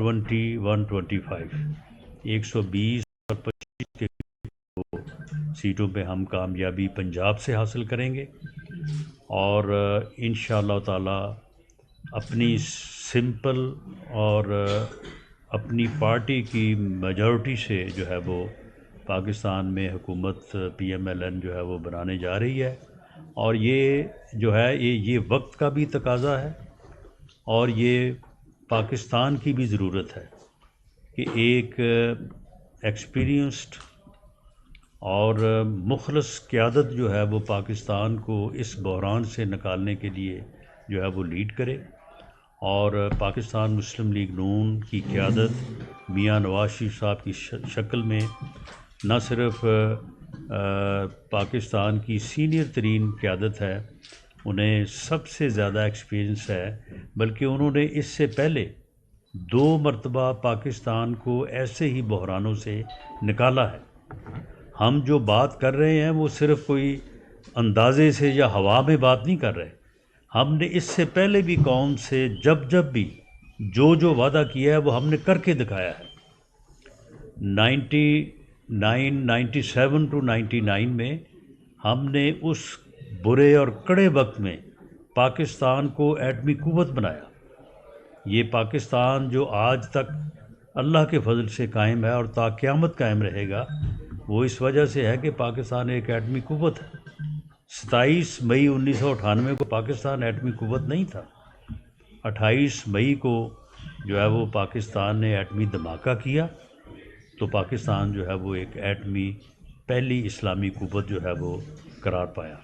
125 120 اور 25 کے سیٹوں پہ ہم کامیابی پنجاب سے حاصل کریں گے، اور انشاءاللہ تعالی اپنی سمپل اور اپنی پارٹی کی میجورٹی سے جو ہے وہ پاکستان میں حکومت PMLN جو ہے وہ بنانے جا رہی ہے، اور یہ جو ہے یہ وقت کا بھی تقاضا ہے، اور یہ پاکستان کی بھی ضرورت ہے کہ ایک ایکسپیرینسڈ اور مخلص قیادت جو ہے وہ پاکستان کو اس بحران سے نکالنے کے لیے جو ہے وہ لیڈ کرے، اور پاکستان مسلم لیگ نون کی قیادت میاں نواز شریف صاحب کی شکل میں نہ صرف پاکستان کی سینئر ترین قیادت ہے، انہیں سب سے زیادہ ایکسپیرینس ہے، بلکہ انہوں نے اس سے پہلے 2 مرتبہ پاکستان کو ایسے ہی بحرانوں سے نکالا ہے۔ ہم جو بات کر رہے ہیں وہ صرف کوئی اندازے سے یا ہوا میں بات نہیں کر رہے، ہم نے اس سے پہلے بھی قوم سے جب بھی جو وعدہ کیا ہے وہ ہم نے کر کے دکھایا ہے۔ 97 ٹو 99 میں ہم نے اس برے اور کڑے وقت میں پاکستان کو ایٹمی قوت بنایا۔ یہ پاکستان جو آج تک اللہ کے فضل سے قائم ہے اور تا قیامت قائم رہے گا، وہ اس وجہ سے ہے کہ پاکستان ایک ایٹمی قوت ہے۔ 27 مئی 1998 کو پاکستان ایٹمی قوت نہیں تھا، 28 مئی کو جو ہے وہ پاکستان نے ایٹمی دھماکہ کیا، تو پاکستان جو ہے وہ ایک ایٹمی پہلی اسلامی قوت جو ہے وہ قرار پایا،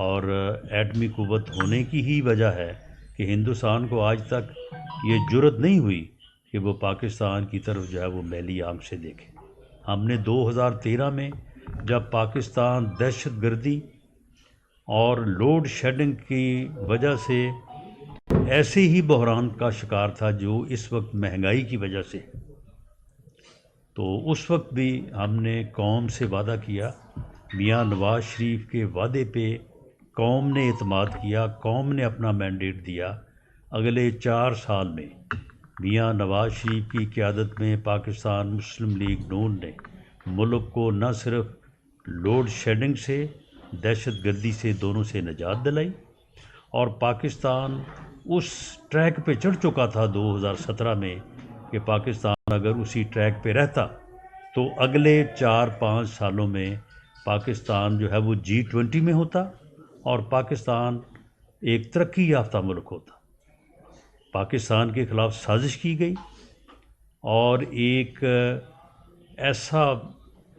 اور ایٹمی قوت ہونے کی ہی وجہ ہے کہ ہندوستان کو آج تک یہ جرت نہیں ہوئی کہ وہ پاکستان کی طرف جو ہے وہ میلی آنکھ سے دیکھے۔ ہم نے 2013 میں جب پاکستان دہشت گردی اور لوڈ شیڈنگ کی وجہ سے ایسے ہی بحران کا شکار تھا جو اس وقت مہنگائی کی وجہ سے، تو اس وقت بھی ہم نے قوم سے وعدہ کیا، میاں نواز شریف کے وعدے پہ قوم نے اعتماد کیا، قوم نے اپنا مینڈیٹ دیا۔ اگلے 4 سال میں میاں نواز شریف کی قیادت میں پاکستان مسلم لیگ نون نے ملک کو نہ صرف لوڈ شیڈنگ سے، دہشت گردی سے، دونوں سے نجات دلائی، اور پاکستان اس ٹریک پہ چڑھ چکا تھا 2017 میں کہ پاکستان اگر اسی ٹریک پہ رہتا تو اگلے 4-5 سالوں میں پاکستان جو ہے وہ G20 میں ہوتا اور پاکستان ایک ترقی یافتہ ملک ہوتا۔ پاکستان کے خلاف سازش کی گئی، اور ایک ایسا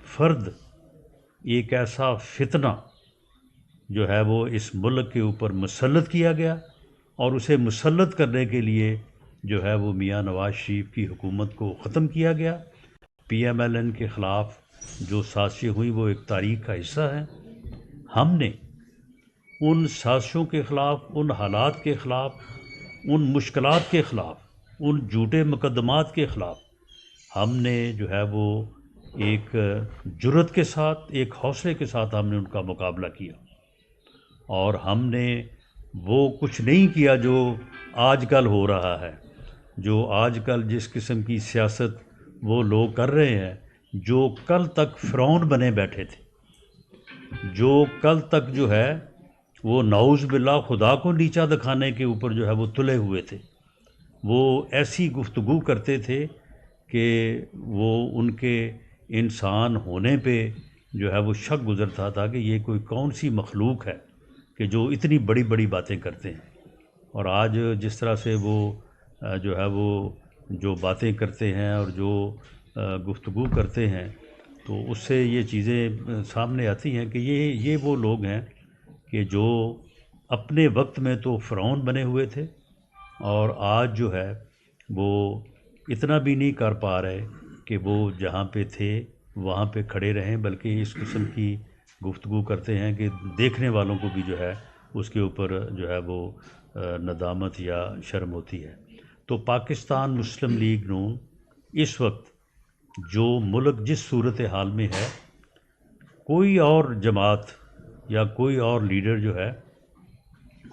فرد، ایک ایسا فتنہ جو ہے وہ اس ملک کے اوپر مسلط کیا گیا، اور اسے مسلط کرنے کے لیے جو ہے وہ میاں نواز شریف کی حکومت کو ختم کیا گیا۔ PMLN کے خلاف جو سازشیں ہوئی وہ ایک تاریخ کا حصہ ہیں۔ ہم نے ان سازشوں کے خلاف، ان حالات کے خلاف، ان مشکلات کے خلاف، ان جھوٹے مقدمات کے خلاف ہم نے جو ہے وہ ایک جرأت کے ساتھ، ایک حوصلے کے ساتھ ہم نے ان کا مقابلہ کیا، اور ہم نے وہ کچھ نہیں کیا جو آج کل ہو رہا ہے، جو آج کل جس قسم کی سیاست وہ لوگ کر رہے ہیں، جو کل تک فرعون بنے بیٹھے تھے، جو کل تک جو ہے وہ نعوذ باللہ خدا کو نیچا دکھانے کے اوپر جو ہے وہ تلے ہوئے تھے، وہ ایسی گفتگو کرتے تھے کہ وہ ان کے انسان ہونے پہ جو ہے وہ شک گزرتا تھا کہ یہ کوئی کون سی مخلوق ہے کہ جو اتنی بڑی بڑی باتیں کرتے ہیں۔ اور آج جس طرح سے وہ جو ہے وہ جو باتیں کرتے ہیں اور جو گفتگو کرتے ہیں، تو اس سے یہ چیزیں سامنے آتی ہیں کہ یہ وہ لوگ ہیں کہ جو اپنے وقت میں تو فرعون بنے ہوئے تھے، اور آج جو ہے وہ اتنا بھی نہیں کر پا رہے کہ وہ جہاں پہ تھے وہاں پہ کھڑے رہیں، بلکہ اس قسم کی گفتگو کرتے ہیں کہ دیکھنے والوں کو بھی جو ہے اس کے اوپر جو ہے وہ ندامت یا شرم ہوتی ہے۔ تو پاکستان مسلم لیگ نون اس وقت جو ملک جس صورتحال میں ہے، کوئی اور جماعت یا کوئی اور لیڈر جو ہے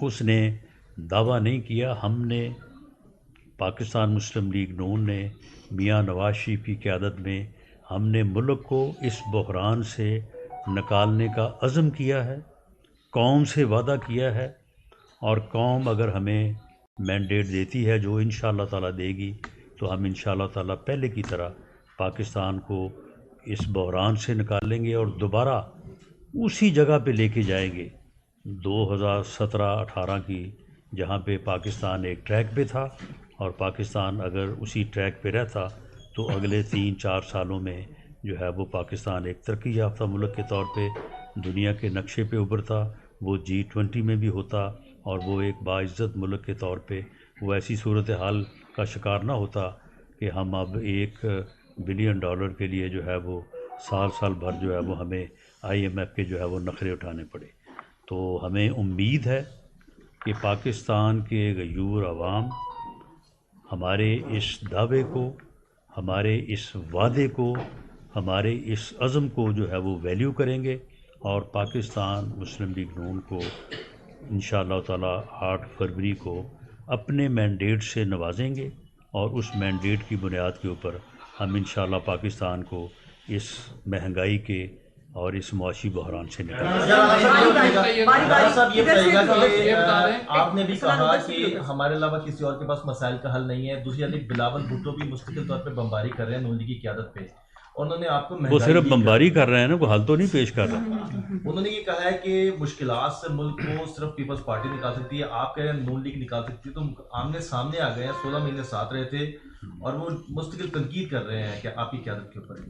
اس نے دعویٰ نہیں کیا، ہم نے پاکستان مسلم لیگ نون نے میاں نواز شریف کی قیادت میں ہم نے ملک کو اس بحران سے نکالنے کا عزم کیا ہے، قوم سے وعدہ کیا ہے، اور قوم اگر ہمیں مینڈیٹ دیتی ہے جو انشاءاللہ تعالیٰ دے گی تو ہم انشاءاللہ تعالیٰ پہلے کی طرح پاکستان کو اس بحران سے نکالیں گے اور دوبارہ اسی جگہ پہ لے کے جائیں گے 2017-18 کی، جہاں پہ پاکستان ایک ٹریک پہ تھا، اور پاکستان اگر اسی ٹریک پہ رہتا تو اگلے 3-4 سالوں میں جو ہے وہ پاکستان ایک ترقی یافتہ ملک کے طور پہ دنیا کے نقشے پہ ابھرتا، وہ G20 میں بھی ہوتا، اور وہ ایک باعزت ملک کے طور پہ وہ ایسی صورتحال کا شکار نہ ہوتا کہ ہم اب $1 بلین کے لیے جو ہے وہ سال بھر جو ہے وہ ہمیں IMF کے جو ہے وہ نخرے اٹھانے پڑے۔ تو ہمیں امید ہے کہ پاکستان کے غیور عوام ہمارے اس دعوے کو، ہمارے اس وعدے کو، ہمارے اس عزم کو جو ہے وہ ویلیو کریں گے، اور پاکستان مسلم لیگ نون کو انشاءاللہ تعالیٰ 8 فروری کو اپنے مینڈیٹ سے نوازیں گے، اور اس مینڈیٹ کی بنیاد کے اوپر ہم انشاءاللہ پاکستان کو اس مہنگائی کے اور اس معاشی بحران سے نکالیں گے۔ صاحب یہ بتائیے گا کہ آپ نے بھی کہا کہ ہمارے علاوہ کسی اور کے پاس مسائل کا حل نہیں ہے، دوسری جانب بلاول بھٹو بھی مستقل طور پہ بمباری کر رہے ہیں نون لیگ کی قیادت پہ، انہوں نے آپ کو وہ صرف بمباری کر رہے ہیں نا، کوئی حل تو نہیں پیش کر رہے۔ انہوں نے یہ کہا ہے کہ مشکلات سے ملک کو صرف پیپلز پارٹی نکال سکتی ہے، آپ کہہ رہے ہیں نون لیگ نکال سکتی ہے، تو آمنے سامنے آ گئے ہیں، 16 مہینے ساتھ رہے تھے، اور وہ مستقل تنقید کر رہے ہیں کہ آپ کی قیادت کے اوپر۔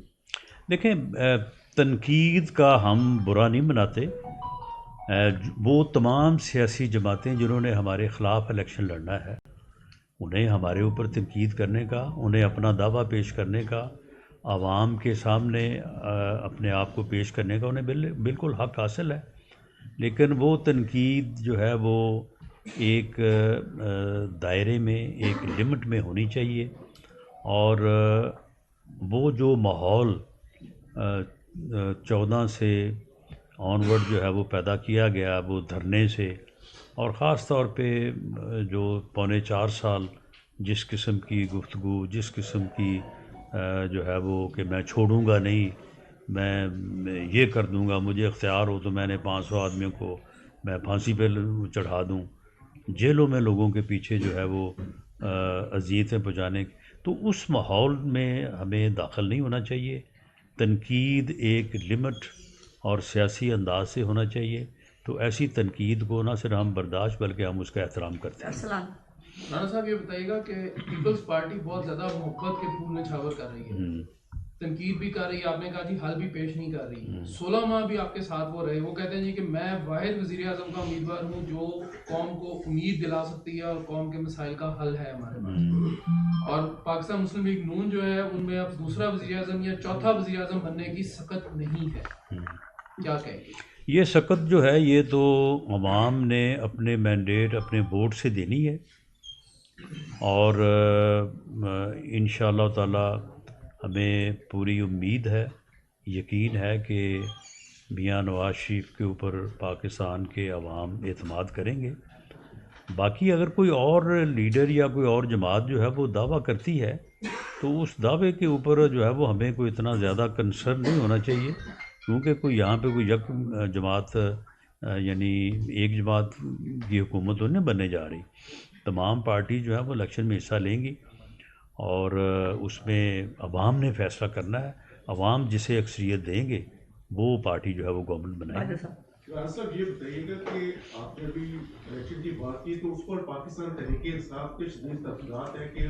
دیکھیں، تنقید کا ہم برا نہیں مناتے، وہ تمام سیاسی جماعتیں جنہوں نے ہمارے خلاف الیکشن لڑنا ہے، انہیں ہمارے اوپر تنقید کرنے کا، انہیں اپنا دعویٰ پیش کرنے کا، عوام کے سامنے اپنے آپ کو پیش کرنے کا انہیں بالکل حق حاصل ہے، لیکن وہ تنقید جو ہے وہ ایک دائرے میں، ایک لمٹ میں ہونی چاہیے، اور وہ جو ماحول 14 سے آنورڈ جو ہے وہ پیدا کیا گیا، وہ دھرنے سے، اور خاص طور پہ جو 3.25 سال جس قسم کی گفتگو، جس قسم کی جو ہے وہ کہ میں چھوڑوں گا نہیں، میں یہ کر دوں گا، مجھے اختیار ہو تو میں نے 500 آدمیوں کو میں پھانسی پہ چڑھا دوں، جیلوں میں لوگوں کے پیچھے جو ہے وہ اذیتیں پہنچانے، تو اس ماحول میں ہمیں داخل نہیں ہونا چاہیے۔ تنقید ایک لمٹ اور سیاسی انداز سے ہونا چاہیے، تو ایسی تنقید کو نہ صرف ہم برداشت بلکہ ہم اس کا احترام کرتے ہیں۔ رانا صاحب یہ بتائیے گا کہ پیپلز پارٹی بہت زیادہ محبت کے پھول میں چھاور کر رہی ہے، تنقید بھی کر رہی ہے، آپ نے کہا جی حل بھی پیش نہیں کر رہی، 16 ماہ بھی آپ کے ساتھ وہ رہے، وہ کہتے ہیں جی کہ میں واحد وزیر اعظم کا امیدوار ہوں جو قوم کو امید دلا سکتی ہے اور قوم کے مسائل کا حل ہے ہمارے پاس، اور پاکستان مسلم لیگ نون جو ہے ان میں اب دوسرا وزیر اعظم یا چوتھا وزیر اعظم بننے کی سکت نہیں ہے، کیا کہیں گے؟ یہ سکت جو ہے یہ تو عوام نے اپنے مینڈیٹ اپنے ووٹ سے دینی ہے، اور انشاءاللہ تعالی ہمیں پوری امید ہے، یقین ہے کہ میاں نواز شریف کے اوپر پاکستان کے عوام اعتماد کریں گے۔ باقی اگر کوئی اور لیڈر یا کوئی اور جماعت جو ہے وہ دعویٰ کرتی ہے تو اس دعوے کے اوپر جو ہے وہ ہمیں کوئی اتنا زیادہ کنسرن نہیں ہونا چاہیے، کیونکہ کوئی یہاں پہ کوئی یک جماعت یعنی ایک جماعت کی حکومت تو نہیں بننے جا رہی، تمام پارٹی جو ہے وہ الیکشن میں حصہ لیں گی، اور اس میں عوام نے فیصلہ کرنا ہے، عوام جسے اکثریت دیں گے وہ پارٹی جو ہے وہ گورنمنٹ بنائے گی۔ صاحب یہ بتائیے گا کہ آپ نے ابھی الیکشن کی بات کی تو اس پر پاکستان تحریک انصاف کے شدید تفصیلات ہے کہ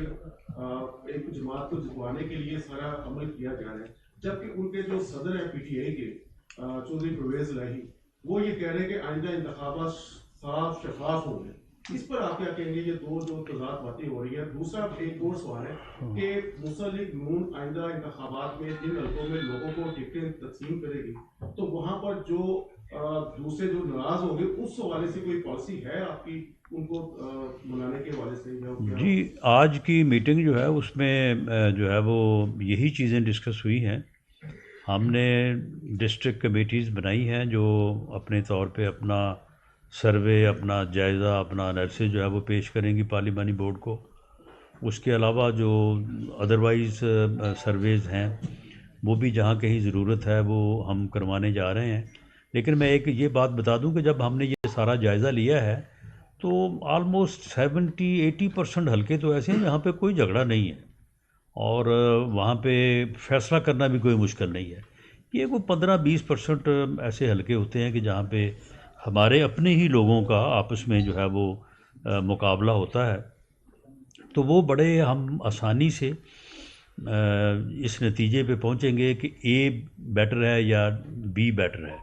ایک جماعت کو جتوانے کے لیے سارا عمل کیا جا رہا ہے، جبکہ ان کے جو صدر ہیں PTI کے چودھری پرویز الہی، وہ یہ کہہ رہے ہیں کہ آئندہ انتخابات صاف شفاف ہوں گے، اس پر آپ کیا کہیں گے؟ یہ دو جو تضاد باتیں ہو رہی ہے۔ دوسرا ایک اور سوال ہے کہ مسلم لیگ نون آئندہ انتخابات میں جن حلقوں میں لوگوں کو ٹکٹیں تقسیم کرے گی تو وہاں پر جو دوسرے جو ناراض ہوں گے اس حوالے سے کوئی پالیسی ہے آپ کی ان کو منانے کے حوالے سے؟ جی، آج کی میٹنگ جو ہے اس میں جو ہے وہ یہی چیزیں ڈسکس ہوئی ہیں۔ ہم نے ڈسٹرکٹ کمیٹیز بنائی ہیں جو اپنے طور پہ اپنا سروے، اپنا جائزہ، اپنا انالیسس جو ہے وہ پیش کریں گی پارلیمانی بورڈ کو، اس کے علاوہ جو ادروائز سرویز ہیں وہ بھی جہاں کہیں ضرورت ہے وہ ہم کروانے جا رہے ہیں. لیکن میں ایک یہ بات بتا دوں کہ جب ہم نے یہ سارا جائزہ لیا ہے تو آلموسٹ 70-80% حلقے تو ایسے ہیں جہاں پہ کوئی جھگڑا نہیں ہے اور وہاں پہ فیصلہ کرنا بھی کوئی مشکل نہیں ہے. یہ کوئی 15-20% ایسے حلقے ہوتے ہیں کہ جہاں پہ ہمارے اپنے ہی لوگوں کا آپس میں جو ہے وہ مقابلہ ہوتا ہے. تو وہ بڑے ہم آسانی سے اس نتیجے پہ پہنچیں گے کہ اے بیٹر ہے یا بی بیٹر ہے،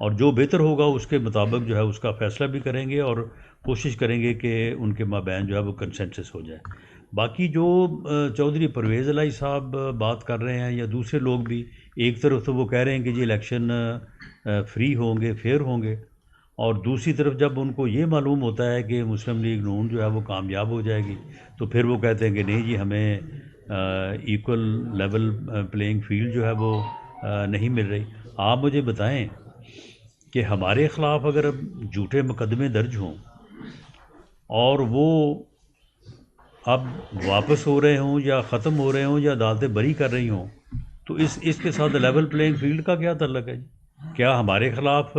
اور جو بہتر ہوگا اس کے مطابق جو ہے اس کا فیصلہ بھی کریں گے اور کوشش کریں گے کہ ان کے مابین جو ہے وہ کنسنسس ہو جائے. باقی جو چودھری پرویز الہی صاحب بات کر رہے ہیں یا دوسرے لوگ بھی، ایک طرف تو وہ کہہ رہے ہیں کہ جی الیکشن فری ہوں گے، فیئر ہوں گے، اور دوسری طرف جب ان کو یہ معلوم ہوتا ہے کہ مسلم لیگ نون جو ہے وہ کامیاب ہو جائے گی تو پھر وہ کہتے ہیں کہ نہیں جی ہمیں ایکول لیول پلینگ فیلڈ جو ہے وہ نہیں مل رہی. آپ مجھے بتائیں کہ ہمارے خلاف اگر جھوٹے مقدمے درج ہوں اور وہ اب واپس ہو رہے ہوں یا ختم ہو رہے ہوں یا عدالتیں بری کر رہی ہوں تو اس کے ساتھ لیول پلینگ فیلڈ کا کیا تعلق ہے جی؟ کیا ہمارے خلاف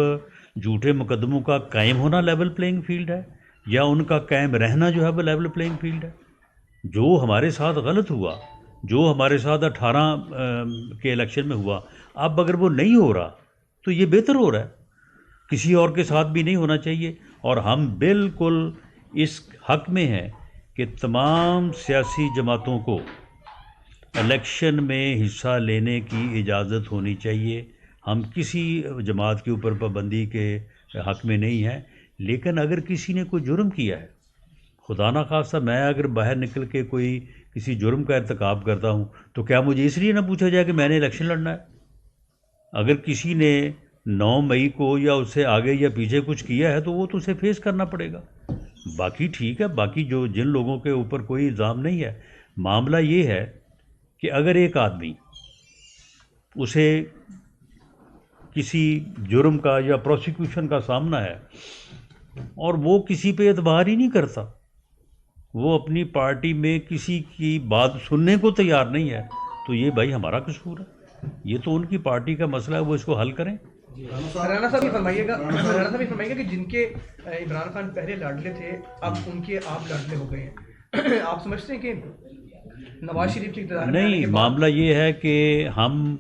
جھوٹے مقدموں کا قائم ہونا لیول پلینگ فیلڈ ہے یا ان کا قائم رہنا جو ہے وہ لیول پلینگ فیلڈ ہے؟ جو ہمارے ساتھ غلط ہوا، جو ہمارے ساتھ 18 کے الیکشن میں ہوا، اب اگر وہ نہیں ہو رہا تو یہ بہتر ہو رہا ہے، کسی اور کے ساتھ بھی نہیں ہونا چاہیے. اور ہم بالکل اس حق میں ہیں کہ تمام سیاسی جماعتوں کو الیکشن میں حصہ لینے کی اجازت ہونی چاہیے. ہم کسی جماعت کے اوپر پابندی کے حق میں نہیں ہیں، لیکن اگر کسی نے کوئی جرم کیا ہے، خدا نخواستہ میں اگر باہر نکل کے کوئی کسی جرم کا ارتکاب کرتا ہوں تو کیا مجھے اس لیے نہ پوچھا جائے کہ میں نے الیکشن لڑنا ہے؟ اگر کسی نے 9 مئی کو یا اس سے آگے یا پیچھے کچھ کیا ہے تو وہ تو اسے فیس کرنا پڑے گا. باقی ٹھیک ہے، باقی جن لوگوں کے اوپر کوئی الزام نہیں ہے، معاملہ یہ ہے کہ اگر ایک آدمی اسے کسی جرم کا یا پروسیکیوشن کا سامنا ہے اور وہ کسی پہ اعتبار ہی نہیں کرتا، وہ اپنی پارٹی میں کسی کی بات سننے کو تیار نہیں ہے، تو یہ بھائی ہمارا قصور ہے، یہ تو ان کی پارٹی کا مسئلہ ہے، وہ اس کو حل کریں. رانا صاحب یہ فرمائیے گا کہ جن کے عمران خان پہلے لاڈلے تھے اب ان کے آپ لاڈلے ہو گئے ہیں، آپ سمجھتے ہیں کہ نواز شریف کی اقتدار میں نہیں، معاملہ یہ ہے کہ ہم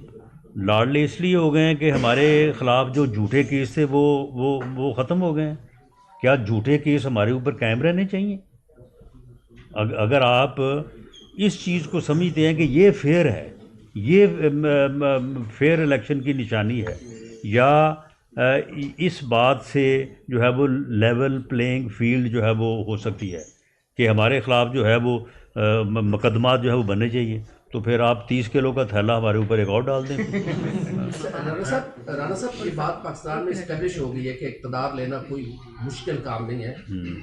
لاڈلے اس لیے ہو گئے ہیں کہ ہمارے خلاف جو جھوٹے کیس تھے وہ ختم ہو گئے ہیں. کیا جھوٹے کیس ہمارے اوپر قائم رہنے چاہیے؟ اگر آپ اس چیز کو سمجھتے ہیں کہ یہ فیئر ہے، یہ فیئر الیکشن کی نشانی ہے، یا اس بات سے جو ہے وہ لیول پلینگ فیلڈ جو ہے وہ ہو سکتی ہے کہ ہمارے خلاف جو ہے وہ مقدمات جو ہے وہ بننے چاہیے، تو پھر آپ 30 کلو کا تھیلا ہمارے اوپر ایک اور ڈال دیں. رانا صاحب یہ بات پاکستان میں اسٹیبلش ہو گئی ہے کہ اقتدار لینا کوئی مشکل کام نہیں ہے،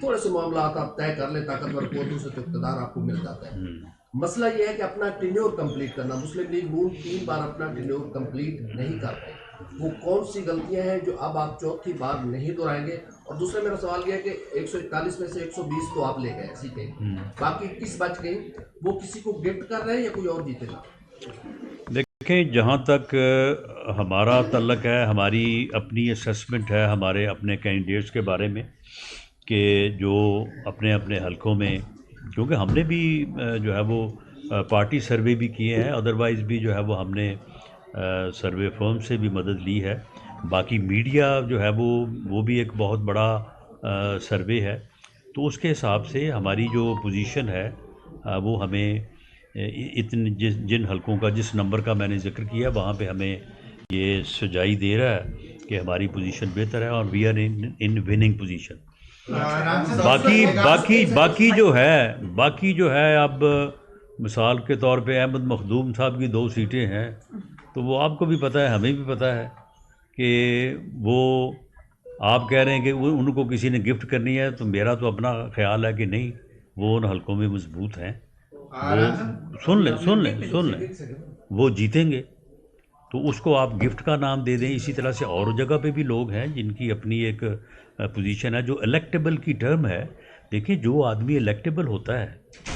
تھوڑے سے معاملات آپ طے کر لیں طاقتور قوتوں سے تو اقتدار آپ کو مل جاتا ہے. مسئلہ یہ ہے کہ اپنا ٹینیور کمپلیٹ کرنا، مسلم لیگ نون 3 بار اپنا ٹینیور کمپلیٹ نہیں کر پائے، وہ کون سی غلطیاں ہیں جو اب آپ چوتھی بار نہیں دہرائیں گے؟ اور دوسرا میرا سوال یہ ہے کہ 141 میں سے 120 تو آپ لے گئے سیٹیں، باقی 30 بچ گئی، وہ کسی کو گفٹ کر رہے ہیں یا کوئی اور جیتے گا؟ دیکھیں، جہاں تک ہمارا تعلق ہے، ہماری اپنی اسیسمنٹ ہے ہمارے اپنے کینڈیڈیٹس کے بارے میں کہ جو اپنے اپنے حلقوں میں، کیونکہ ہم نے بھی جو ہے وہ پارٹی سروے بھی کیے ہیں، ادروائز بھی جو ہے وہ ہم نے سروے فرم سے بھی مدد لی ہے. باقی میڈیا جو ہے وہ بھی ایک بہت بڑا سروے ہے، تو اس کے حساب سے ہماری جو پوزیشن ہے وہ ہمیں جن حلقوں کا جس نمبر کا میں نے ذکر کیا وہاں پہ ہمیں یہ سجائی دے رہا ہے کہ ہماری پوزیشن بہتر ہے اور we are in winning position. باقی جو ہے اب مثال کے طور پہ احمد مخدوم صاحب کی 2 سیٹیں ہیں، تو وہ آپ کو بھی پتہ ہے، ہمیں بھی پتہ ہے کہ وہ آپ کہہ رہے ہیں کہ ان کو کسی نے گفٹ کرنی ہے، تو میرا تو اپنا خیال ہے کہ نہیں، وہ ان حلقوں میں مضبوط ہیں، وہ سن لیں وہ جیتیں گے، تو اس کو آپ گفٹ کا نام دے دیں. اسی طرح سے اور جگہ پہ بھی لوگ ہیں جن کی اپنی ایک پوزیشن ہے جو الیکٹیبل کی ٹرم ہے، دیکھیں جو آدمی الیکٹیبل ہوتا ہے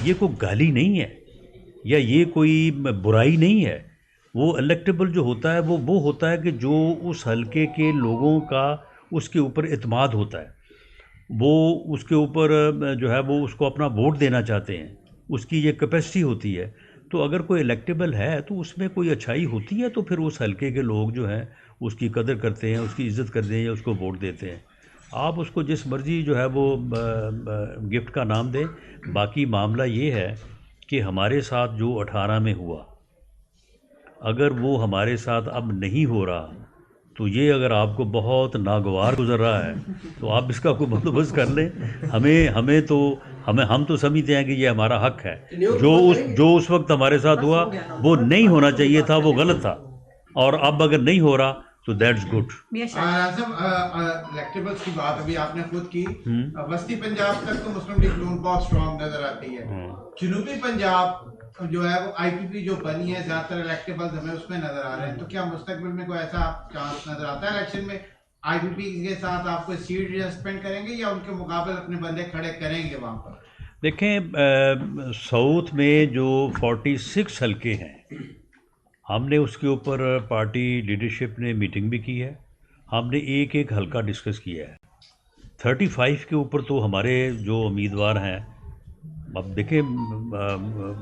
یہ کوئی گالی نہیں ہے یا یہ کوئی برائی نہیں ہے. وہ الیکٹیبل جو ہوتا ہے وہ ہوتا ہے کہ جو اس حلقے کے لوگوں کا اس کے اوپر اعتماد ہوتا ہے, وہ اس کے اوپر جو ہے وہ اس کو اپنا ووٹ دینا چاہتے ہیں, اس کی یہ کیپیسٹی ہوتی ہے. تو اگر کوئی الیکٹیبل ہے تو اس میں کوئی اچھائی ہوتی ہے تو پھر اس حلقے کے لوگ جو ہیں اس کی قدر کرتے ہیں, اس کی عزت کرتے ہیں یا اس کو ووٹ دیتے ہیں. آپ اس کو جس مرضی جو ہے وہ گفٹ کا نام دیں. باقی معاملہ یہ ہے کہ ہمارے ساتھ جو 18 میں ہوا اگر وہ ہمارے ساتھ اب نہیں ہو رہا تو یہ اگر آپ کو بہت ناگوار گزر رہا ہے تو آپ اس کا کوئی بندوبست کر لیں. ہم تو سمجھتے ہیں کہ یہ ہمارا حق ہے. جو اس وقت ہمارے ساتھ ہوا وہ نہیں ہونا چاہیے تھا, وہ غلط تھا, اور اب اگر نہیں ہو رہا تو دیٹس گڈ. الیکٹیبلز کی بات ابھی آپ نے خود کی, وسطی پنجاب تک تو مسلم لیگ نون بہت اسٹرانگ نظر آتی ہے. جنوبی پنجاب جو ہے وہ آئی پی پی جو بنی ہے زیادہ تر الیکٹیبلز ہمیں اس میں نظر آ رہے ہیں. تو کیا مستقبل میں کوئی ایسا چانس نظر آتا ہے الیکشن میں آئی پی پی کے ساتھ آپ کوئی سیٹ ریسپینڈ کریں گے یا ان کے مقابل اپنے بندے کھڑے کریں گے وہاں پر؟ دیکھیں ساؤتھ میں جو 46 حلقے ہیں ہم نے اس کے اوپر پارٹی لیڈرشپ نے میٹنگ بھی کی ہے, ہم نے ایک ایک حلقہ ڈسکس کیا ہے. 35 کے اوپر تو ہمارے جو امیدوار ہیں, اب دیکھیں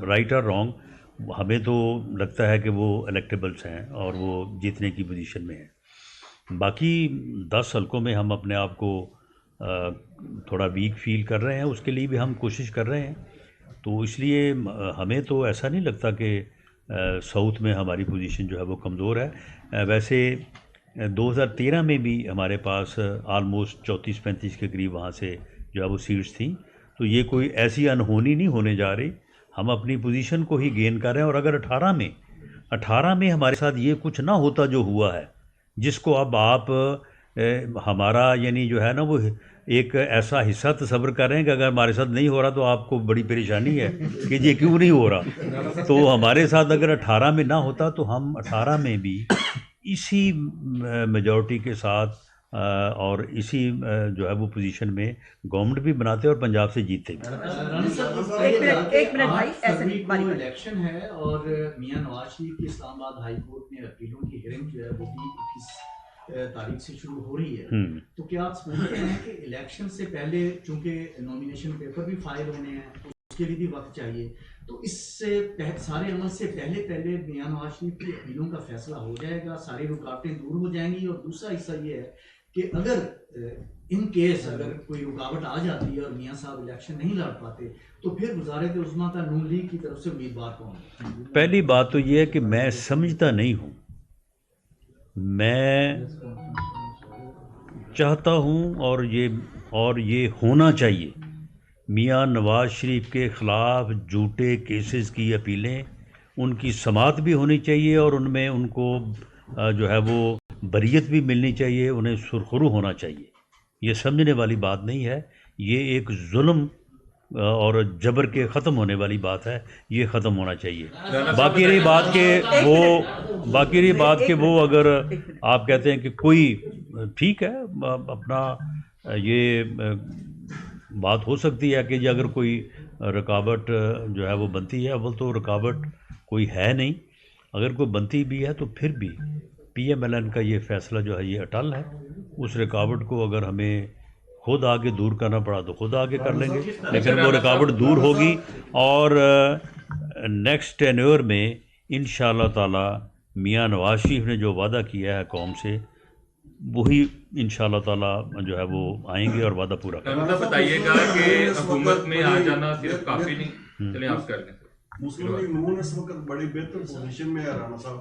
رائٹ اور رانگ, ہمیں تو لگتا ہے کہ وہ الیکٹیبلس ہیں اور وہ جیتنے کی پوزیشن میں ہیں. باقی 10 حلقوں میں ہم اپنے آپ کو تھوڑا ویک فیل کر رہے ہیں, اس کے لیے بھی ہم کوشش کر رہے ہیں. تو اس لیے ہمیں تو ایسا نہیں لگتا کہ ساؤتھ میں ہماری پوزیشن جو ہے وہ کمزور ہے. ویسے 2013 میں بھی ہمارے پاس آلموسٹ 34-35 کے قریب وہاں سے جو ہے وہ سیٹس تھیں. تو یہ کوئی ایسی انہونی نہیں ہونے جا رہی, ہم اپنی پوزیشن کو ہی گین کر رہے ہیں. اور اگر 18 میں ہمارے ساتھ یہ کچھ نہ ہوتا جو ہوا ہے, جس کو اب آپ ہمارا یعنی جو ہے نا وہ ایک ایسا حصہ تصور کر رہے ہیں کہ اگر ہمارے ساتھ نہیں ہو رہا تو آپ کو بڑی پریشانی ہے کہ یہ کیوں نہیں ہو رہا. تو ہمارے ساتھ اگر 18 میں نہ ہوتا تو ہم 18 میں بھی اسی میجورٹی کے ساتھ اور اسی جو ہے وہ پوزیشن میں گورنمنٹ بھی بناتے اور پنجاب سے جیتتے بھی. ایک منٹ بھائی, الیکشن ہے اور میاں نواز شریف کی اسلام آباد ہائی کورٹ میں اپیلوں کی ہیئرنگ جو ہے وہ بھی 21 تاریخ سے شروع ہو رہی ہے. تو کیا آپ سمجھتے ہیں کہ الیکشن سے پہلے چونکہ نامینیشن پیپر بھی فائل ہونے ہیں تو اس کے لیے بھی وقت چاہیے, تو اس سے سارے عمل سے پہلے میاں نواز شریف کی اپیلوں کا فیصلہ ہو جائے گا, ساری رکاوٹیں دور ہو جائیں گی؟ اور دوسرا حصہ یہ ہے کہ اگر ان کیس اگر کوئی رکاوٹ آ جاتی ہے اور میاں صاحب الیکشن نہیں لڑ پاتے تو پھر وزارت عظمیٰ کا نون لیگ کی طرف سے امیدوار کون ہے؟ پہلی بات تو یہ ہے کہ میں سمجھتا نہیں ہوں, میں چاہتا ہوں اور یہ ہونا چاہیے, میاں نواز شریف کے خلاف جھوٹے کیسز کی اپیلیں ان کی سماعت بھی ہونی چاہیے اور ان میں ان کو جو ہے وہ بریت بھی ملنی چاہیے, انہیں سرخرو ہونا چاہیے. یہ سمجھنے والی بات نہیں ہے, یہ ایک ظلم اور جبر کے ختم ہونے والی بات ہے, یہ ختم ہونا چاہیے. باقی رہی بات کہ وہ اگر آپ کہتے ہیں کہ کوئی ٹھیک ہے اپنا یہ بات ہو سکتی ہے کہ اگر کوئی رکاوٹ جو ہے وہ بنتی ہے, اول تو رکاوٹ کوئی ہے نہیں, اگر کوئی بنتی بھی ہے تو پھر بھی پی ایم ایل این کا یہ فیصلہ جو ہے یہ اٹل ہے. اس رکاوٹ کو اگر ہمیں خود آگے دور کرنا پڑا تو خود آگے کر لیں گے, لیکن وہ رکاوٹ دور ہوگی اور نیکسٹ ٹینیور میں انشاءاللہ تعالی میاں نواز شریف نے جو وعدہ کیا ہے قوم سے وہی انشاءاللہ تعالی جو ہے وہ آئیں گے اور وعدہ پورا کریں گے. بتائیے گا کہ حکومت میں آ جانا صرف کافی نہیں, چلیں آپ کر لیں. مسلم لیگ نون اس وقت بڑی بہتر پوزیشن میں ہے رانا صاحب.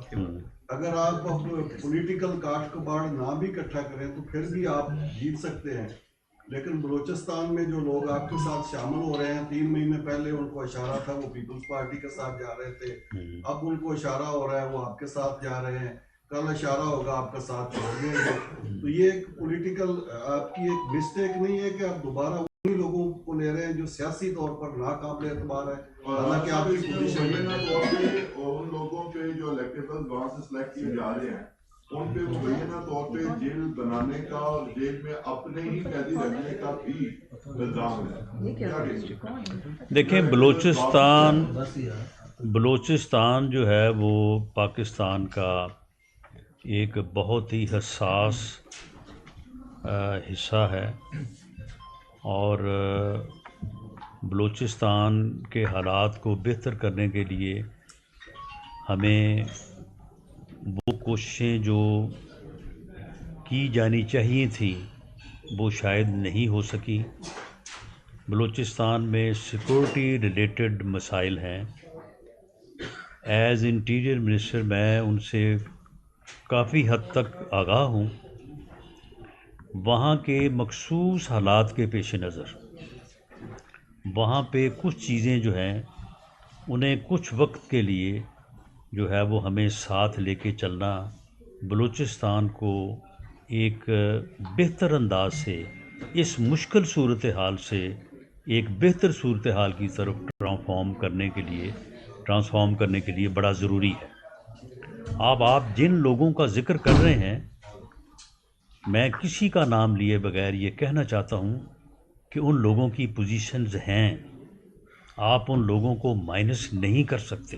اگر آپ پولیٹیکل کاٹ کباڑ نہ بھی اکٹھا کریں تو پھر بھی آپ جیت سکتے ہیں. لیکن بلوچستان میں جو لوگ آپ کے ساتھ شامل ہو رہے ہیں, 3 مہینے پہلے ان کو اشارہ تھا وہ پیپلز پارٹی کے ساتھ جا رہے تھے, اب ان کو اشارہ ہو رہا ہے وہ آپ کے ساتھ جا رہے ہیں, کل اشارہ ہوگا آپ کا ساتھ چھوڑ دیں گے. تو یہ ایک پولیٹیکل آپ کی ایک مسٹیک نہیں ہے کہ آپ دوبارہ انہی لوگوں کو لے رہے ہیں جو سیاسی طور پر ناقابل اعتبار ہے, حالانکہ آپ کی پوزیشن ان لوگوں کے جو الیکٹیبل وہاں سے سلیکٹ کیے جا رہے ہیں ان پہ مبینہ طور پہ جیل بنانے کا اور جیل میں اپنے ہی قیدی رکھنے کا بھی الزام ہے. کیا کہیں؟ دیکھیں بلوچستان جو ہے وہ پاکستان کا ایک بہت ہی حساس حصہ ہے، اور بلوچستان کے حالات کو بہتر کرنے کے لیے ہمیں وہ کوششیں جو کی جانی چاہیے تھیں وہ شاید نہیں ہو سکی. بلوچستان میں سیکورٹی ریلیٹڈ مسائل ہیں. ایز انٹیریئر منسٹر میں ان سے کافی حد تک آگاہ ہوں. وہاں کے مخصوص حالات کے پیش نظر وہاں پہ کچھ چیزیں جو ہیں انہیں کچھ وقت کے لیے جو ہے وہ ہمیں ساتھ لے کے چلنا بلوچستان کو ایک بہتر انداز سے اس مشکل صورتحال سے ایک بہتر صورتحال کی طرف ٹرانسفارم کرنے کے لیے بڑا ضروری ہے. اب آپ جن لوگوں کا ذکر کر رہے ہیں، میں کسی کا نام لیے بغیر یہ کہنا چاہتا ہوں کہ ان لوگوں کی پوزیشنز ہیں، آپ ان لوگوں کو مائنس نہیں کر سکتے.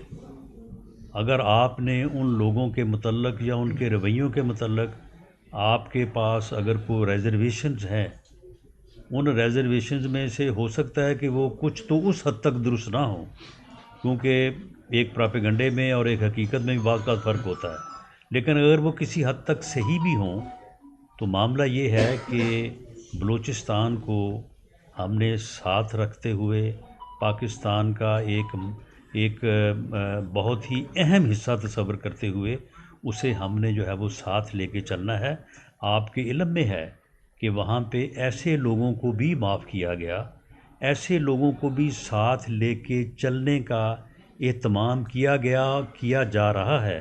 اگر آپ نے ان لوگوں کے متعلق یا ان کے رویوں کے متعلق آپ کے پاس اگر کوئی ریزرویشنز ہیں، ان ریزرویشنز میں سے ہو سکتا ہے کہ وہ کچھ تو اس حد تک درست نہ ہوں، کیونکہ ایک پراپیگنڈے میں اور ایک حقیقت میں بھی بعض کا فرق ہوتا ہے. لیکن اگر وہ کسی حد تک صحیح بھی ہوں تو معاملہ یہ ہے کہ بلوچستان کو ہم نے ساتھ رکھتے ہوئے پاکستان کا ایک بہت ہی اہم حصہ تصور کرتے ہوئے اسے ہم نے جو ہے وہ ساتھ لے کے چلنا ہے. آپ کے علم میں ہے کہ وہاں پہ ایسے لوگوں کو بھی معاف کیا گیا، ایسے لوگوں کو بھی ساتھ لے کے چلنے کا اہتمام کیا جا رہا ہے،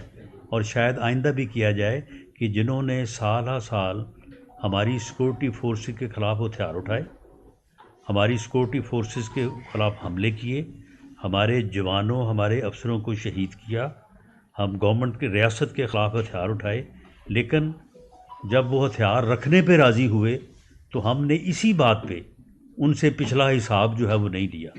اور شاید آئندہ بھی کیا جائے، کہ جنہوں نے سالہ سال ہماری سیکورٹی فورسز کے خلاف ہتھیار اٹھائے، ہماری سیکورٹی فورسز کے خلاف حملے کیے، ہمارے جوانوں ہمارے افسروں کو شہید کیا، ہم گورنمنٹ کے ریاست کے خلاف ہتھیار اٹھائے، لیکن جب وہ ہتھیار رکھنے پہ راضی ہوئے تو ہم نے اسی بات پہ ان سے پچھلا حساب جو ہے وہ نہیں لیا.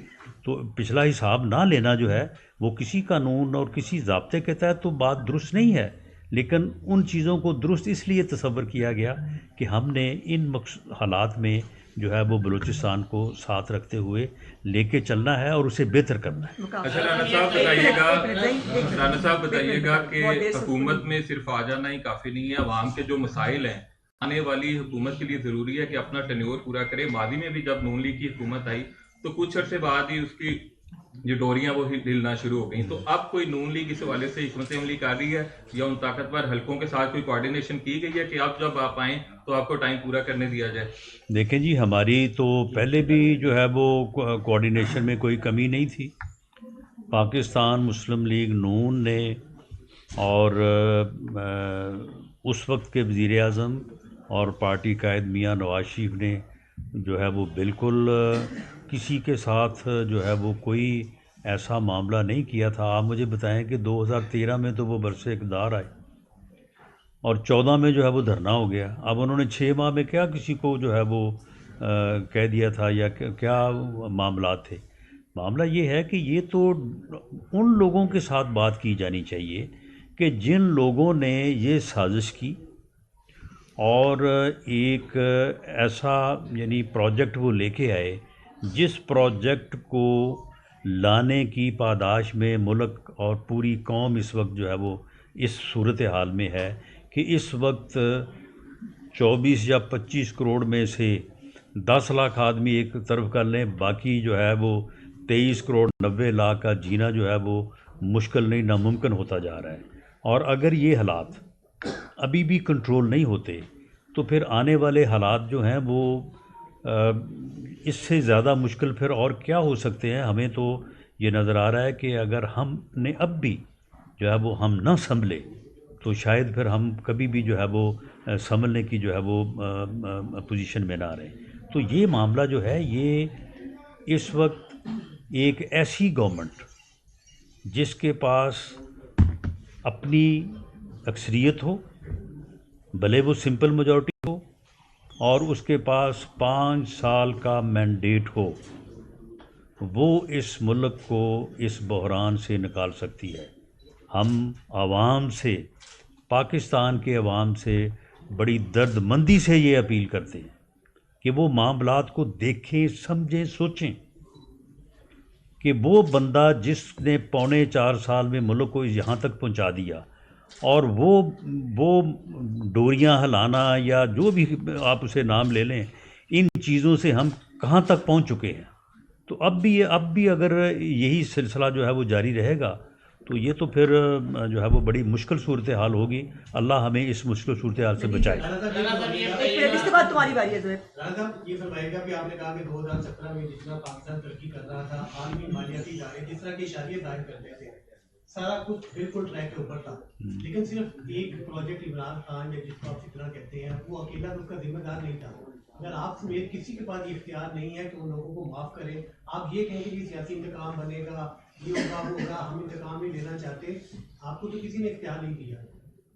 تو پچھلا حساب نہ لینا جو ہے وہ کسی قانون اور کسی ضابطے کے تحت تو بات درست نہیں ہے، لیکن ان چیزوں کو درست اس لیے تصور کیا گیا کہ ہم نے ان حالات میں جو ہے وہ بلوچستان کو ساتھ رکھتے ہوئے لے کے چلنا ہے اور اسے بہتر کرنا ہے. اچھا رانا صاحب بتائیے گا کہ حکومت میں صرف آ جانا ہی کافی نہیں ہے، عوام کے جو مسائل ہیں آنے والی حکومت کے لیے ضروری ہے کہ اپنا ٹینیور پورا کرے. ماضی میں بھی جب نون لیگ کی حکومت آئی تو کچھ عرصے بعد ہی اس کی جو ڈوریاں وہ ہلنا شروع ہو گئیں. تو اب کوئی نون لیگ اس حوالے سے حکمت عملی کر رہی ہے یا ان طاقتور حلقوں کے ساتھ کوئی کوارڈینیشن کی گئی ہے کہ اب جب آپ آئیں تو آپ کو ٹائم پورا کرنے دیا جائے؟ دیکھیں جی، ہماری تو پہلے بھی جو ہے وہ کوارڈینیشن میں کوئی کمی نہیں تھی. پاکستان مسلم لیگ نون نے اور اس وقت کے وزیر اعظم اور پارٹی قائد میاں نواز شریف نے جو ہے وہ بالکل کسی کے ساتھ جو ہے وہ کوئی ایسا معاملہ نہیں کیا تھا. آپ مجھے بتائیں کہ 2013 میں تو وہ برسے اقتدار آئے اور 14 میں جو ہے وہ دھرنا ہو گیا. اب انہوں نے 6 ماہ میں کیا کسی کو جو ہے وہ کہہ دیا تھا یا کیا معاملات تھے؟ معاملہ یہ ہے کہ یہ تو ان لوگوں کے ساتھ بات کی جانی چاہیے کہ جن لوگوں نے یہ سازش کی اور ایک ایسا یعنی پروجیکٹ وہ لے کے آئے جس پروجیکٹ کو لانے کی پاداش میں ملک اور پوری قوم اس وقت جو ہے وہ اس صورتحال میں ہے کہ اس وقت 24 یا 25 کروڑ میں سے 10 لاکھ آدمی ایک طرف کر لیں، باقی جو ہے وہ 23 کروڑ 90 لاکھ کا جینا جو ہے وہ مشکل نہیں ناممکن ہوتا جا رہا ہے. اور اگر یہ حالات ابھی بھی کنٹرول نہیں ہوتے تو پھر آنے والے حالات جو ہیں وہ اس سے زیادہ مشکل پھر اور کیا ہو سکتے ہیں. ہمیں تو یہ نظر آ رہا ہے کہ اگر ہم نے اب بھی جو ہے وہ ہم نہ سنبھلے تو شاید پھر ہم کبھی بھی جو ہے وہ سنبھلنے کی جو ہے وہ پوزیشن میں نہ رہیں. تو یہ معاملہ جو ہے یہ اس وقت ایک ایسی گورنمنٹ جس کے پاس اپنی اکثریت ہو بھلے وہ سمپل میجورٹی ہو اور اس کے پاس 5 سال کا مینڈیٹ ہو، وہ اس ملک کو اس بحران سے نکال سکتی ہے۔ ہم عوام سے، پاکستان کے عوام سے بڑی درد مندی سے یہ اپیل کرتے ہیں کہ وہ معاملات کو دیکھیں، سمجھیں، سوچیں کہ وہ بندہ جس نے 4.25 سال میں ملک کو یہاں تک پہنچا دیا، اور وہ ڈوریاں ہلانا یا جو بھی آپ اسے نام لے لیں، ان چیزوں سے ہم کہاں تک پہنچ چکے ہیں۔ تو اب بھی اگر یہی سلسلہ جو ہے وہ جاری رہے گا تو یہ تو پھر جو ہے وہ بڑی مشکل صورتحال ہوگی۔ اللہ ہمیں اس مشکل صورتحال سے بچائے۔ اس کے بعد تمہاری باری ہے زہیر۔ رانا صاحب یہ فرمائے گا کہ آپ نے کہا کہ 2017 میں جتنا پاکستان ترقی کر رہا تھا، عالمی مالیاتی ادارے جس طرح کی اشاریہ ظاہر کرتے تھے، سارا کچھ بالکل ٹریک کے اوپر تھا، لیکن صرف ایک پروجیکٹ عمران خان یا جس کو آپ فتنہ کہتے ہیں، وہ اکیلا اس کا ذمہ دار نہیں تھا۔ اگر آپ سمیت کسی کے پاس یہ اختیار نہیں ہے کہ ان لوگوں کو معاف کریں، آپ یہ کہیں کہ یہ سیاسی انتقام بنے گا، یہ ہوگا وہ ہوگا، ہم انتقام نہیں لینا چاہتے، آپ کو تو کسی نے اختیار نہیں دیا۔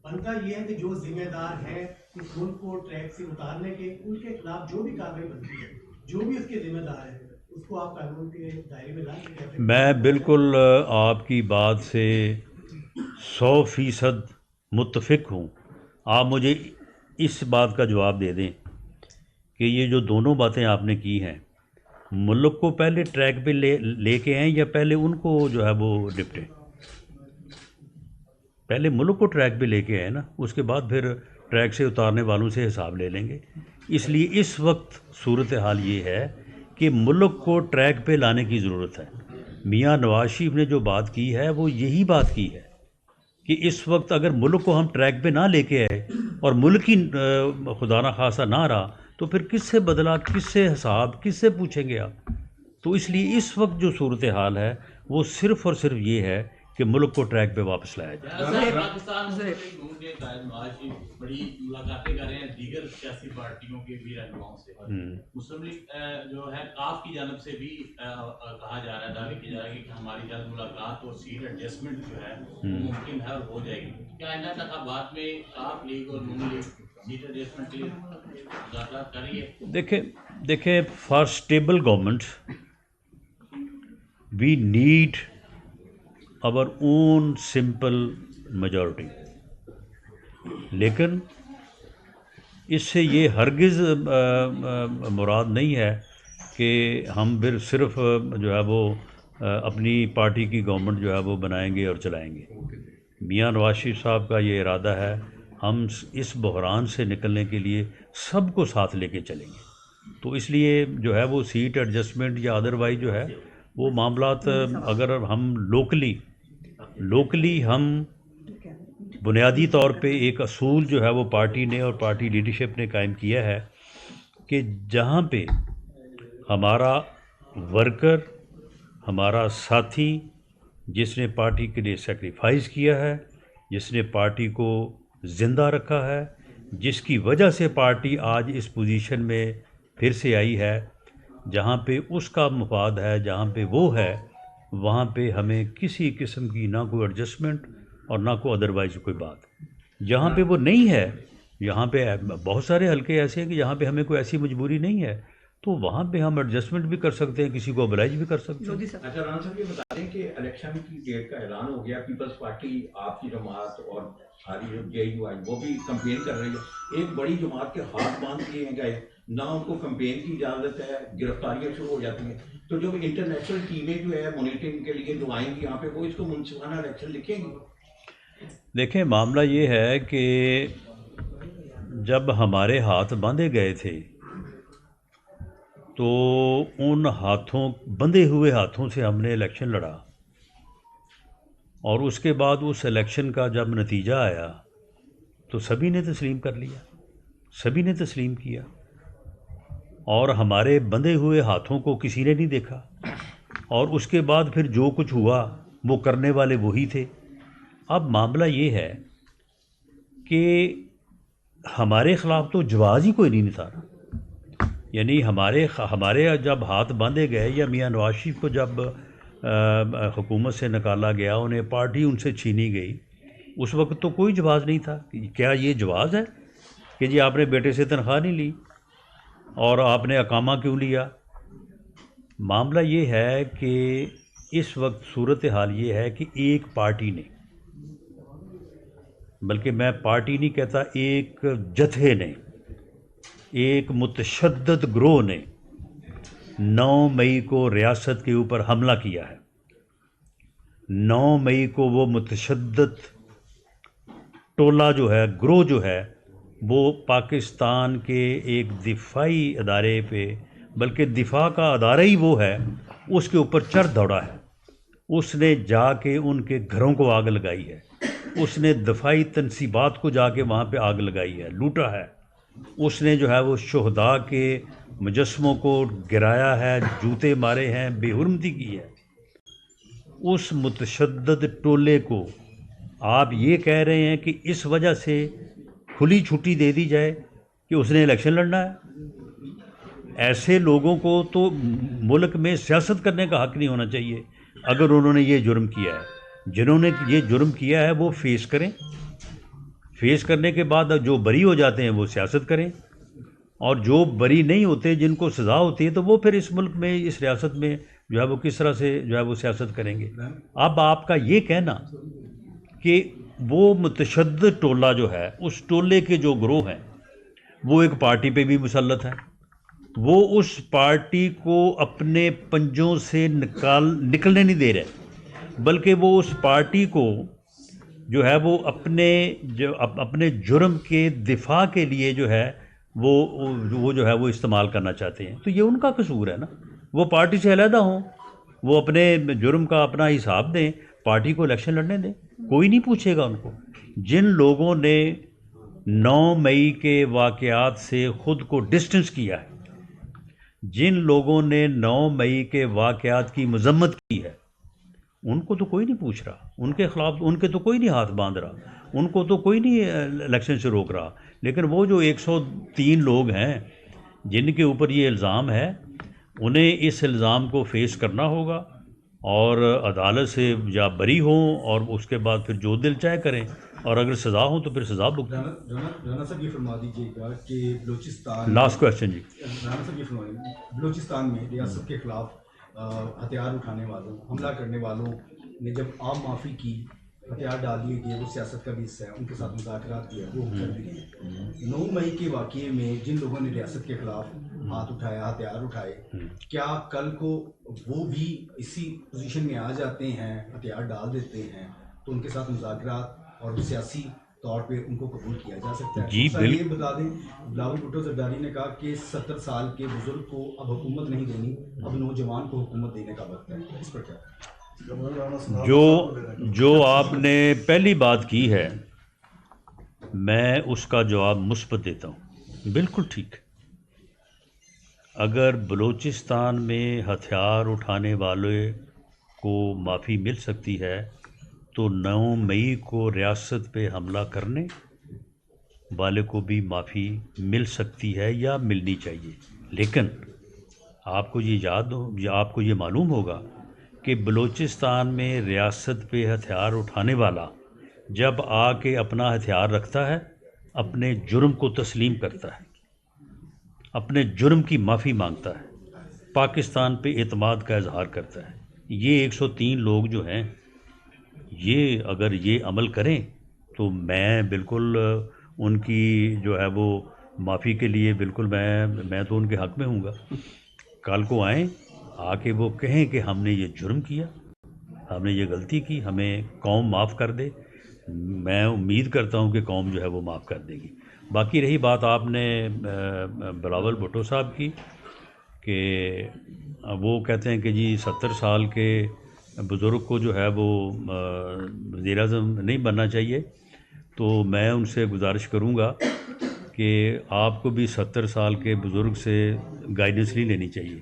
بنتا یہ ہے کہ جو ذمہ دار ہیں اس ملک کو ٹریک سے اتارنے کے، ان کے خلاف جو بھی کارروائی بنتی ہے، جو بھی اس کے ذمہ دار ہیں، اس کو آپ قانون کے دائرے میں لائیں۔ میں بالکل آپ کی بات سے 100% متفق ہوں۔ آپ مجھے اس بات کا جواب دے دیں کہ یہ جو دونوں باتیں آپ نے کی ہیں، ملک کو پہلے ٹریک پہ لے کے آئیں یا پہلے ان کو جو ہے وہ نپٹیں؟ پہلے ملک کو ٹریک پہ لے کے آئے نا، اس کے بعد پھر ٹریک سے اتارنے والوں سے حساب لے لیں گے۔ اس لیے اس وقت صورتحال یہ ہے کہ ملک کو ٹریک پہ لانے کی ضرورت ہے۔ میاں نواز شریف نے جو بات کی ہے وہ یہی بات کی ہے کہ اس وقت اگر ملک کو ہم ٹریک پہ نہ لے کے آئے اور ملک ہی خدا نخواستہ نہ رہا تو پھر کس سے بدلہ، کس سے حساب، کس سے پوچھیں گے آپ؟ تو اس لیے اس وقت جو صورتحال ہے وہ صرف اور صرف یہ ہے کہ ملک کو ٹریک پہ واپس لایا جائے۔ پاکستان مسلم لیگ کے قائد نواز شریف بڑی ملاقاتیں کر رہے ہیں دیگر سیاسی پارٹیوں کے بھی رہنماؤں سے۔ مسلم لیگ جو ہے کاف کی جانب سے بھی کہا جا رہا ہے، دعویٰ کیا جا رہا ہے کہ ہماری جلد ملاقات اور سیٹ ایڈجسٹمنٹ جو ہے وہ ممکن ہے اور ہو جائے گی۔ کیا آئندہ انتخابات میں کاف لیگ اور نون لیگ سیٹ ایڈجسٹمنٹ کے لیے مذاکرات کر رہی ہے؟ دیکھیں for stable government we need our own simple majority، لیکن اس سے یہ ہرگز مراد نہیں ہے کہ ہم پھر صرف جو ہے وہ اپنی پارٹی کی گورنمنٹ جو ہے وہ بنائیں گے اور چلائیں گے۔ میاں نواز شریف صاحب کا یہ ارادہ ہے، ہم اس بحران سے نکلنے کے لیے سب کو ساتھ لے کے چلیں گے۔ تو اس لیے جو ہے وہ سیٹ ایڈجسٹمنٹ یا ادروائز جو ہے وہ معاملات، اگر ہم لوکلی ہم بنیادی طور پہ ایک اصول جو ہے وہ پارٹی نے اور پارٹی لیڈرشپ نے قائم کیا ہے کہ جہاں پہ ہمارا ورکر، ہمارا ساتھی جس نے پارٹی کے لیے سیکریفائز کیا ہے، جس نے پارٹی کو زندہ رکھا ہے، جس کی وجہ سے پارٹی آج اس پوزیشن میں پھر سے آئی ہے، جہاں پہ اس کا مفاد ہے، جہاں پہ وہ ہے، وہاں پہ ہمیں کسی قسم کی نہ کوئی ایڈجسٹمنٹ اور نہ کوئی ادروائز کوئی بات۔ جہاں پہ وہ نہیں ہے، یہاں پہ بہت سارے حلقے ایسے ہیں کہ جہاں پہ ہمیں کوئی ایسی مجبوری نہیں ہے، تو وہاں پہ ہم ایڈجسٹمنٹ بھی کر سکتے ہیں، کسی کو ابلائج بھی کر سکتے ہیں۔ اچھا رانا صاحب یہ بتا دیں کہ الیکشن کی ڈیٹ کا اعلان ہو گیا، پیپلز پارٹی آپ کی جماعت اور ساری جے یو آئی وہ بھی کمپین کر رہی ہے، ایک بڑی جماعت کے ہاتھ باندھ دیے گئے، نہ ان کو کمپین کی اجازت ہے، گرفتاریاں شروع ہو جاتی ہیں، تو جو انٹرنیشنل ٹیمیں جو ہے مانیٹرنگ کے لیے جو آئیں گی یہاں پہ، وہ اس کو منصفانہ الیکشن لکھیں گی؟ دیکھیں معاملہ یہ ہے کہ جب ہمارے ہاتھ باندھے گئے تھے تو ان ہاتھوں، بندھے ہوئے ہاتھوں سے ہم نے الیکشن لڑا، اور اس کے بعد اس الیکشن کا جب نتیجہ آیا تو سبھی نے تسلیم کر لیا، سبھی نے تسلیم کیا، اور ہمارے بندھے ہوئے ہاتھوں کو کسی نے نہیں دیکھا، اور اس کے بعد پھر جو کچھ ہوا وہ کرنے والے وہی تھے۔ اب معاملہ یہ ہے کہ ہمارے خلاف تو جواز ہی کوئی نہیں تھا، یعنی ہمارے جب ہاتھ باندھے گئے یا میاں نواز شریف کو جب حکومت سے نکالا گیا، انہیں پارٹی ان سے چھینی گئی، اس وقت تو کوئی جواز نہیں تھا۔ کیا یہ جواز ہے کہ جی آپ نے بیٹے سے تنخواہ نہیں لی اور آپ نے اقامہ کیوں لیا. معاملہ یہ ہے کہ اس وقت صورتحال یہ ہے کہ ایک پارٹی نے، بلکہ میں پارٹی نہیں کہتا، ایک جتھے نے، ایک متشدد گروہ نے 9 مئی کو ریاست کے اوپر حملہ کیا ہے. 9 مئی کو وہ متشدد ٹولہ جو ہے، گروہ جو ہے، وہ پاکستان کے ایک دفاعی ادارے پہ، بلکہ دفاع کا ادارہ ہی وہ ہے، اس کے اوپر چڑھ دوڑا ہے. اس نے جا کے ان کے گھروں کو آگ لگائی ہے، اس نے دفاعی تنصیبات کو جا کے وہاں پہ آگ لگائی ہے، لوٹا ہے. اس نے جو ہے وہ شہداء کے مجسموں کو گرایا ہے، جوتے مارے ہیں، بے حرمتی کی ہے. اس متشدد ٹولے کو آپ یہ کہہ رہے ہیں کہ اس وجہ سے کھلی چھٹی دے دی جائے کہ اس نے الیکشن لڑنا ہے؟ ایسے لوگوں کو تو ملک میں سیاست کرنے کا حق نہیں ہونا چاہیے. اگر انہوں نے یہ جرم کیا ہے، جنہوں نے یہ جرم کیا ہے وہ فیس کریں، فیس کرنے کے بعد جو بری ہو جاتے ہیں وہ سیاست کریں، اور جو بری نہیں ہوتے، جن کو سزا ہوتی ہے، تو وہ پھر اس ملک میں، اس ریاست میں جو ہے وہ کس طرح سے جو ہے وہ سیاست کریں گے. اب آپ کا یہ کہنا کہ وہ متشدد ٹولہ جو ہے، اس ٹولے کے جو گروہ ہیں وہ ایک پارٹی پہ بھی مسلط ہیں، وہ اس پارٹی کو اپنے پنجوں سے نکلنے نہیں دے رہے، بلکہ وہ اس پارٹی کو جو ہے وہ اپنے جرم کے دفاع کے لیے جو ہے وہ جو ہے وہ استعمال کرنا چاہتے ہیں. تو یہ ان کا قصور ہے نا. وہ پارٹی سے علیحدہ ہوں، وہ اپنے جرم کا اپنا حساب دیں، پارٹی کو الیکشن لڑنے دیں، کوئی نہیں پوچھے گا ان کو. جن لوگوں نے 9 مئی کے واقعات سے خود کو ڈسٹنس کیا ہے، جن لوگوں نے 9 مئی کے واقعات کی مذمت کی ہے، ان کو تو کوئی نہیں پوچھ رہا، ان کے خلاف ان کے تو کوئی نہیں ہاتھ باندھ رہا، ان کو تو کوئی نہیں الیکشن سے روک رہا. لیکن وہ جو 103 لوگ ہیں جن کے اوپر یہ الزام ہے، انہیں اس الزام کو فیس کرنا ہوگا، اور عدالت سے یا بری ہوں، اور اس کے بعد پھر جو دل چاہے کریں، اور اگر سزا ہوں تو پھر سزا بھگتیں. رانا صاحب یہ فرما دیجیے گا کہ بلوچستان، لاسٹ کویسچن جی. رانا صاحب یہ فرما دیجیے، بلوچستان میں ریاست کے خلاف ہتھیار اٹھانے والوں، حملہ کرنے والوں نے جب عام معافی کی، ہتھیار ڈال دیے گئے، وہ سیاست کا بھی حصہ ہے، ان کے ساتھ مذاکرات کیا، وہ کر بھی گئے. 9 مئی کے واقعے میں جن لوگوں نے ریاست کے خلاف ہاتھ اٹھایا، ہتھیار اٹھائے، کیا کل کو وہ بھی اسی پوزیشن میں آ جاتے ہیں، ہتھیار ڈال دیتے ہیں، تو ان کے ساتھ مذاکرات اور سیاسی طور پہ ان کو قبول کیا جا سکتا ہے؟ جی یہ بتا دیں، بلاول بھٹو زرداری نے کہا کہ 70 سال کے بزرگ کو اب حکومت نہیں دینی، اب نوجوان کو حکومت دینے کا وقت ہے. اس پر کیا؟ جو آپ نے پہلی بات کی ہے، میں اس کا جواب مثبت دیتا ہوں. بالکل ٹھیک. اگر بلوچستان میں ہتھیار اٹھانے والے کو معافی مل سکتی ہے تو 9 مئی کو ریاست پہ حملہ کرنے والے کو بھی معافی مل سکتی ہے یا ملنی چاہیے. لیکن آپ کو یہ یاد ہو یا آپ کو یہ معلوم ہوگا کہ بلوچستان میں ریاست پہ ہتھیار اٹھانے والا جب آ کے اپنا ہتھیار رکھتا ہے، اپنے جرم کو تسلیم کرتا ہے، اپنے جرم کی معافی مانگتا ہے، پاکستان پہ اعتماد کا اظہار کرتا ہے. یہ 103 لوگ جو ہیں، یہ اگر یہ عمل کریں تو میں بالکل ان کی جو ہے وہ معافی کے لیے بالکل میں تو ان کے حق میں ہوں گا. کل کو آئیں، آ کے وہ کہیں کہ ہم نے یہ جرم کیا، ہم نے یہ غلطی کی، ہمیں قوم معاف کر دے. میں امید کرتا ہوں کہ قوم جو ہے وہ معاف کر دے گی. باقی رہی بات آپ نے بلاول بھٹو صاحب کی کہ وہ کہتے ہیں کہ جی 70 سال کے بزرگ کو جو ہے وہ وزیر اعظم نہیں بننا چاہیے، تو میں ان سے گزارش کروں گا کہ آپ کو بھی 70 سال کے بزرگ سے گائیڈنس نہیں لینی چاہیے.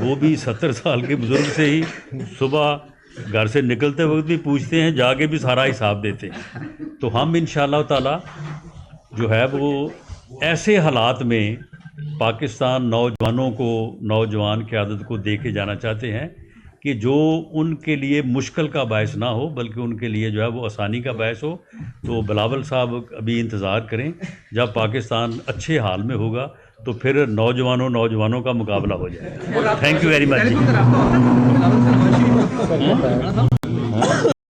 وہ بھی 70 سال کے بزرگ سے ہی صبح گھر سے نکلتے وقت بھی پوچھتے ہیں، جا کے بھی سارا حساب دیتے ہیں. تو ہم انشاءاللہ تعالی جو ہے وہ ایسے حالات میں پاکستان نوجوانوں کو، نوجوان قیادت کو دے کے جانا چاہتے ہیں کہ جو ان کے لیے مشکل کا باعث نہ ہو بلکہ ان کے لیے جو ہے وہ آسانی کا باعث ہو. تو بلاول صاحب ابھی انتظار کریں، جب پاکستان اچھے حال میں ہوگا تو پھر نوجوانوں کا مقابلہ ہو جائے گا. Thank you very much.